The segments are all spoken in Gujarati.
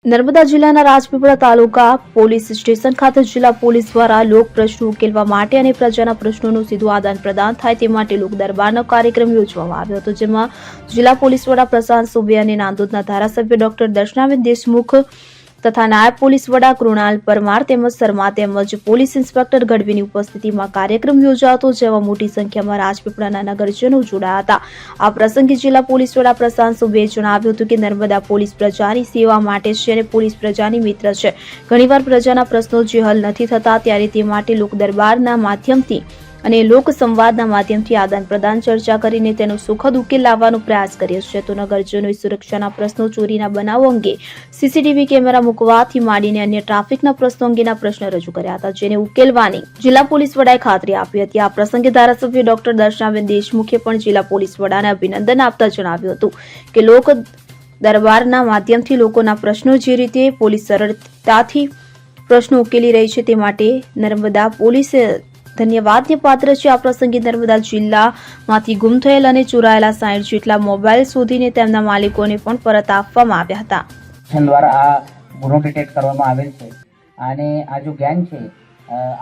નર્મદા જિલ્લાના રાજપીપળા તાલુકા પોલીસ સ્ટેશન ખાતે જિલ્લા પોલીસ દ્વારા લોક પ્રશ્નો ઉકેલવા માટે અને પ્રજાના પ્રશ્નોનું સીધું આદાન પ્રદાન થાય તે માટે લોક દરબારનો કાર્યક્રમ યોજવામાં આવ્યો હતો, જેમાં જિલ્લા પોલીસ વડા પ્રશાંત સુબે અને નાંદોદના ધારાસભ્ય ડોક્ટર દર્શનાબેન દેશમુખ તથા નાયબ પોલીસ વડા કૃણાલ પરમાર તેમજ શર્મા તેમજ પોલીસ ઇન્સ્પેક્ટર ગઢવીની ઉપસ્થિતિમાં કાર્યક્રમ યોજાતો, જેમાં મોટી સંખ્યામાં રાજપીપળાના નગરજનો જોડાયા હતા। આ પ્રસંગે જિલ્લા પોલીસ વડા પ્રશાંત સુબેએ જણાવ્યું હતું કે નર્મદા પોલીસ પ્રજાની સેવા માટે છે અને પોલીસ પ્રજાની મિત્ર છે। ઘણીવાર પ્રજાના પ્રશ્નો જે હલ નથી થતા ત્યારે તે માટે લોક દરબારના માધ્યમથી અને લોક સંવાદના માધ્યમથી આદાન પ્રદાન ચર્ચા કરીને તેનો સુખદ ઉકેલ લાવવાનો પ્રયાસ કર્યો છે। તો નગરજનોએ સુરક્ષાના પ્રશ્નો, ચોરીના બનાવો અંગે સીસીટીવી કેમેરા મૂકવાથી માંડીને અન્ય ટ્રાફિકના પ્રશ્નો અંગેના પ્રશ્નો રજૂ કર્યા હતા, જેને ઉકેલવાની જિલ્લા પોલીસ વડાએ ખાતરી આપી હતી। આ પ્રસંગે ધારાસભ્ય ડોક્ટર દર્શનાબેન દેશમુખે પણ જિલ્લા પોલીસ વડાને અભિનંદન આપતા જણાવ્યું હતું કે લોક દરબારના માધ્યમથી લોકોના પ્રશ્નો જે રીતે પોલીસ સરળતાથી પ્રશ્નો ઉકેલી રહી છે તે માટે નર્મદા પોલીસ ધન્યવાદને પાત્ર છે। આ પ્રસંગે નર્મદા જિલ્લામાંથી ગુમ થયેલ અને ચોરાયેલા 60 જેટલા મોબાઈલ શોધીને તેમના માલિકોને પણ પરત આપવામાં આવ્યા હતા। દ્વારા આ ગુનો ડિટેક્ટ કરવામાં આવેલ છે અને આ જો ગેંગ છે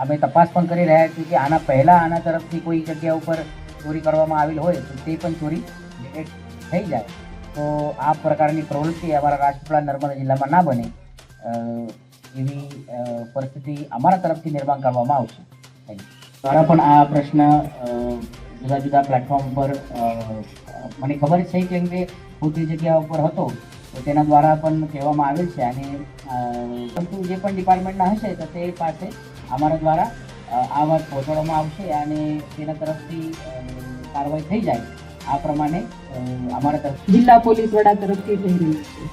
અમે તપાસ પણ કરી રહ્યા છીએ કે આના પહેલા આના તરફથી કોઈ જગ્યા ઉપર ચોરી કરવામાં આવેલ હોય તો તે પણ ચોરી ડિટેક્ટ થઈ જાય તો આ પ્રકારની પ્રવૃત્તિ અમારા રાજપીપળા નર્મદા જિલ્લામાં ના બને એવી પરિસ્થિતિ અમારા તરફથી નિર્માણ કરવામાં આવશે। દ્વારા પણ આ પ્રશ્ન જુદા જુદા પ્લેટફોર્મ પર મને ખબર છે કેમ કે હું તે જગ્યા ઉપર હતો તો તેના દ્વારા પણ કહેવામાં આવેલ છે અને જે પણ ડિપાર્ટમેન્ટના હશે તો તે પાસે અમારા દ્વારા આ વાત પહોંચાડવામાં આવશે અને તેના તરફથી કાર્યવાહી થઈ જાય આ પ્રમાણે અમારા તરફ જિલ્લા પોલીસ વડા તરફથી થઈ રહ્યું છે,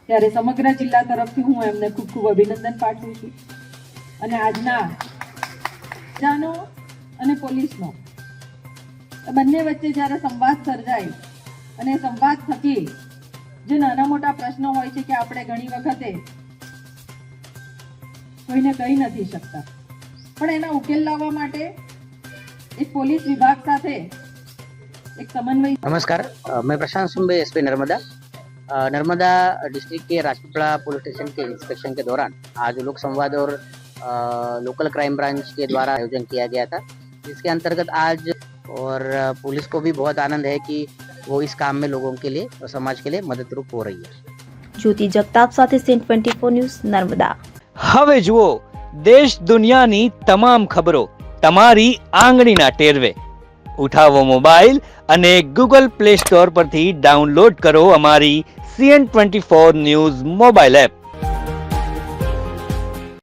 ત્યારે સમગ્ર જિલ્લા તરફથી હું એમને ખૂબ ખૂબ અભિનંદન પાઠવું છું અને આજના જાનો અને પોલીસનો બંને વચ્ચે જ્યારે સંવાદ સર્જાય અને સંવાદ થકી જે નાના મોટા પ્રશ્નો હોય છે કે આપણે ઘણી વખતે કોઈને કહી નથી શકતા, પણ એના ઉકેલ લાવવા માટે એક પોલીસ વિભાગ સાથે एक समन्वय। नमस्कार, मैं प्रशांत सुबे एसपी नर्मदा डिस्ट्रिक्ट के राजपीपला पुलिस स्टेशन के इंस्पेक्शन के दौरान आज लोक संवाद और लोकल क्राइम ब्रांच के द्वारा आयोजन किया गया था, जिसके अंतर्गत आज और पुलिस को भी बहुत आनंद है कि वो इस काम में लोगों के लिए और समाज के लिए मददरूप हो रही है। ज्योति जगताप साथे सेंट 24 न्यूज़ नर्मदा। હવે જુઓ દેશ દુનિયાની તમામ ખબરો તમારી આંગળીના ટેરવે। ઉઠાવો મોબાઈલ અને ગૂગલ પ્લે સ્ટોર પરથી ડાઉનલોડ કરો અમારી CN24 ન્યૂઝ મોબાઈલ એપ।